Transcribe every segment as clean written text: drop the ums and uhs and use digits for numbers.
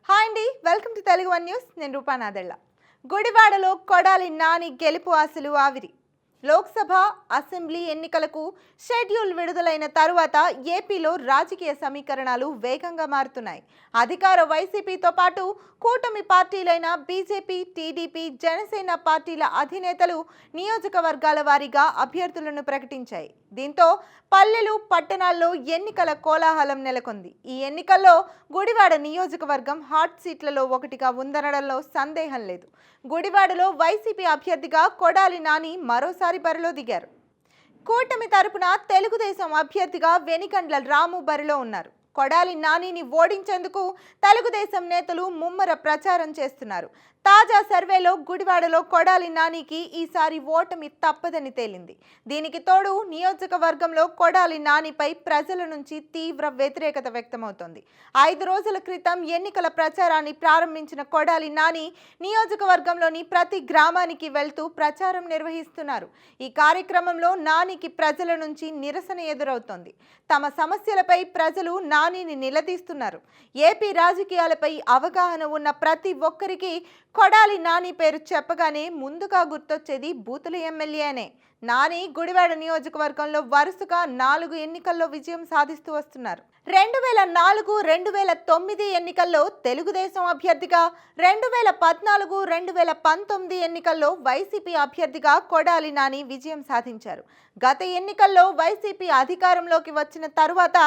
Hi అండి, welcome to Telugu one news. నేను రూపానాదెళ్ళ. గుడివాడలో కొడాలి నాని గెలుపు ఆశలు ఆవిరి. లోక్సభ, అసెంబ్లీ ఎన్నికలకు షెడ్యూల్ విడుదలైన తరువాత ఏపీలో రాజకీయ సమీకరణాలు వేగంగా మారుతున్నాయి. అధికార వైసీపీతో పాటు కూటమి పార్టీలైన బీజేపీ, టీడీపీ, జనసేన పార్టీల అధినేతలు నియోజకవర్గాల వారీగా అభ్యర్థులను ప్రకటించాయి. దీంతో పల్లెలు, పట్టణాల్లో ఎన్నికల కోలాహలం నెలకొంది. ఈ ఎన్నికల్లో గుడివాడ నియోజకవర్గం హాట్ సీట్లలో ఒకటిగా ఉందనడంలో సందేహం లేదు. గుడివాడలో వైసీపీ అభ్యర్థిగా కొడాలి నాని మరోసారి బరిలో దిగారు. కూటమి తరపున తెలుగుదేశం అభ్యర్థిగా వెనికండ్ల రాము బరిలో ఉన్నారు. కొడాలి నానిని ఓడించేందుకు తెలుగుదేశం నేతలు ముమ్మర ప్రచారం చేస్తున్నారు. తాజా సర్వేలో గుడివాడలో కొడాలి నానికి ఈసారి ఓటమి తప్పదని తేలింది. దీనికి తోడు నియోజకవర్గంలో కొడాలి నానిపై ప్రజల నుంచి తీవ్ర వ్యతిరేకత వ్యక్తమవుతోంది. 5 రోజుల క్రితం ఎన్నికల ప్రచారాన్ని ప్రారంభించిన కొడాలి నాని నియోజకవర్గంలోని ప్రతి గ్రామానికి వెళ్తూ ప్రచారం నిర్వహిస్తున్నారు. ఈ కార్యక్రమంలో నానికి ప్రజల నుంచి నిరసన ఎదురవుతోంది. తమ సమస్యలపై ప్రజలు నానిని నిలదీస్తున్నారు. ఏపీ రాజకీయాలపై అవగాహన ఉన్న ప్రతి ఒక్కరికి కొడాలి నాని పేరు చెప్పగానే ముందుగా గుర్తొచ్చేది బూతుల ఎమ్మెల్యేనే. నాని గుడివాడ నియోజకవర్గంలో వరుసగా 4 ఎన్నికల్లో విజయం సాధిస్తూ వస్తున్నారు. 2004, 2009 ఎన్నికల్లో తెలుగుదేశం అభ్యర్థిగా, 2014, 2019 ఎన్నికల్లో వైసీపీ అభ్యర్థిగా కొడాలి నాని విజయం సాధించారు. గత ఎన్నికల్లో వైసీపీ అధికారంలోకి వచ్చిన తరువాత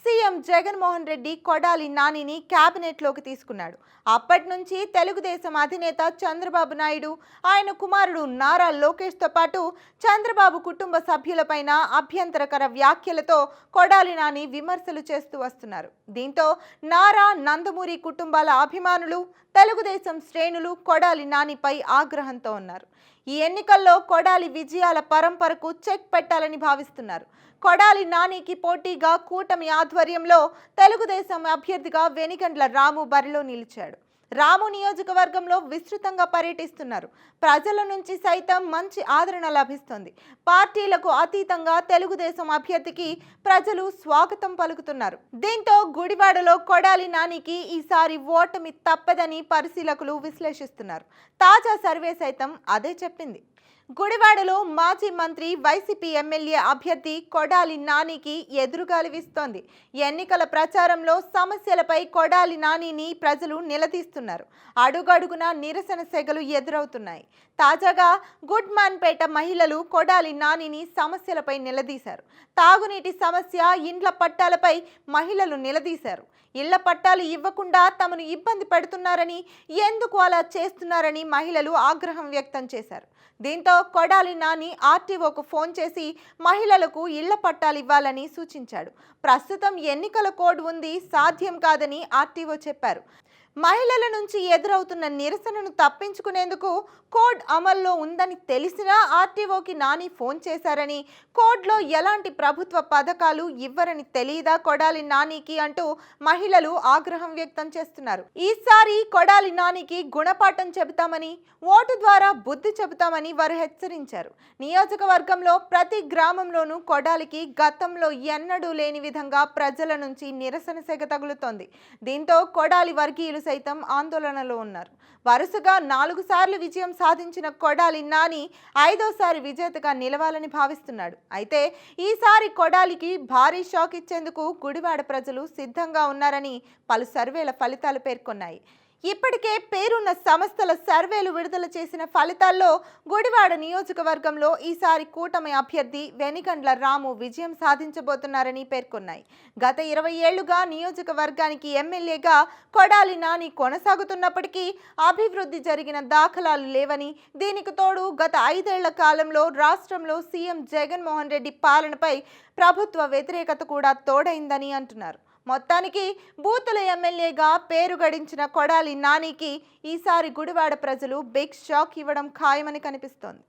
సీఎం జగన్మోహన్ రెడ్డి కొడాలి నానిని క్యాబినెట్లోకి తీసుకున్నాడు. అప్పటి నుంచి తెలుగుదేశం అధినేత చంద్రబాబు నాయుడు, ఆయన కుమారుడు నారా లోకేష్తో పాటు చంద్రబాబు కుటుంబ సభ్యులపైన అభ్యంతరకర వ్యాఖ్యలతో కొడాలి నాని విమర్శలు చేస్తూ వస్తున్నారు. దీంతో నారా, నందమూరి కుటుంబాల అభిమానులు, తెలుగుదేశం శ్రేణులు కొడాలి నానిపై ఆగ్రహంతో ఉన్నారు. ఈ ఎన్నికల్లో కొడాలి విజయాల పరంపరకు చెక్ పెట్టాలని భావిస్తున్నారు. కొడాలి నానికి పోటీగా కూటమి ఆధ్వర్యంలో తెలుగుదేశం అభ్యర్థిగా వెనికండ్ల రాము బరిలో నిలిచాడు. రాము నియోజకవర్గంలో విస్తృతంగా పర్యటిస్తున్నారు. ప్రజల నుంచి సైతం మంచి ఆదరణ లభిస్తుంది. పార్టీలకు అతీతంగా తెలుగుదేశం అభ్యర్థికి ప్రజలు స్వాగతం పలుకుతున్నారు. దీంతో గుడివాడలో కొడాలి నానికి ఈసారి ఓటమి తప్పదని పరిశీలకులు విశ్లేషిస్తున్నారు. తాజా సర్వే సైతం అదే చెప్పింది. గుడివాడలో మాజీ మంత్రి, వైసీపీ ఎమ్మెల్యే అభ్యర్థి కొడాలి నానికి ఎదురుగాలి వీస్తోంది. ఎన్నికల ప్రచారంలో సమస్యలపై కొడాలి నానిని ప్రజలు నిలదీస్తున్నారు. అడుగడుగునా నిరసన సెగలు ఎదురవుతున్నాయి. తాజాగా గుడ్మాన్పేట మహిళలు కొడాలి నానిని సమస్యలపై నిలదీశారు. తాగునీటి సమస్య, ఇండ్ల పట్టాలపై మహిళలు నిలదీశారు. ఇళ్ల పట్టాలు ఇవ్వకుండా తమను ఇబ్బంది పెడుతున్నారని, ఎందుకు అలా చేస్తున్నారని మహిళలు ఆగ్రహం వ్యక్తం చేశారు. దీంతో కొడాలి నాని ఆర్టీఓకు ఫోన్ చేసి మహిళలకు ఇళ్ల పట్టాలు ఇవ్వాలని సూచించాడు. ప్రస్తుతం ఎన్నికల కోడ్ ఉంది, సాధ్యం కాదని ఆర్టీఓ చెప్పారు. మహిళల నుంచి ఎదురవుతున్న నిరసనను తప్పించుకునేందుకు కోడ్ అమల్లో ఉందని తెలిసినా ఆర్టీఓకి నాని ఫోన్ చేశారని, కోడ్లో ఎలాంటి ప్రభుత్వ పథకాలు ఇవ్వరని తెలియదా కొడాలి నానికి అంటూ మహిళలు ఆగ్రహం వ్యక్తం చేస్తున్నారు. ఈసారి కొడాలి నానికి గుణపాఠం చెబుతామని, ఓటు ద్వారా బుద్ధి చెబుతామని వారు హెచ్చరించారు. నియోజకవర్గంలో ప్రతి గ్రామంలోనూ కొడాలికి గతంలో ఎన్నడూ లేని విధంగా ప్రజల నుంచి నిరసన సెగ తగులుతోంది. దీంతో కొడాలి వర్గీయులు సైతం ఆందోళనలో ఉన్నారు. వరుసగా 4 సార్లు విజయం సాధించిన కొడాలి నాని 5వసారి విజేతగా నిలవాలని భావిస్తున్నాడు. అయితే ఈసారి కొడాలికి భారీ షాక్ ఇచ్చేందుకు గుడివాడ ప్రజలు సిద్ధంగా ఉన్నారని పలు సర్వేల ఫలితాలు పేర్కొన్నాయి. ఇప్పటికే పేరున్న సంస్థల సర్వేలు విడుదల చేసిన ఫలితాల్లో గుడివాడ నియోజకవర్గంలో ఈసారి కూటమి అభ్యర్థి వెనికండ్ల రాము విజయం సాధించబోతున్నారని పేర్కొన్నాయి. గత 20 ఏళ్లుగా నియోజకవర్గానికి ఎమ్మెల్యేగా కొడాలి నాని కొనసాగుతున్నప్పటికీ అభివృద్ధి జరిగిన దాఖలాలు లేవని, దీనికి తోడు గత 5 ఏళ్ల కాలంలో రాష్ట్రంలో సీఎం జగన్మోహన్ రెడ్డి పాలనపై ప్రభుత్వ వ్యతిరేకత కూడా తోడైందని అంటున్నారు. మొత్తానికి బూతుల ఎమ్మెల్యేగా పేరు గడించిన కొడాలి నానికి ఈసారి గుడివాడ ప్రజలు బిగ్ షాక్ ఇవ్వడం ఖాయమని కనిపిస్తోంది.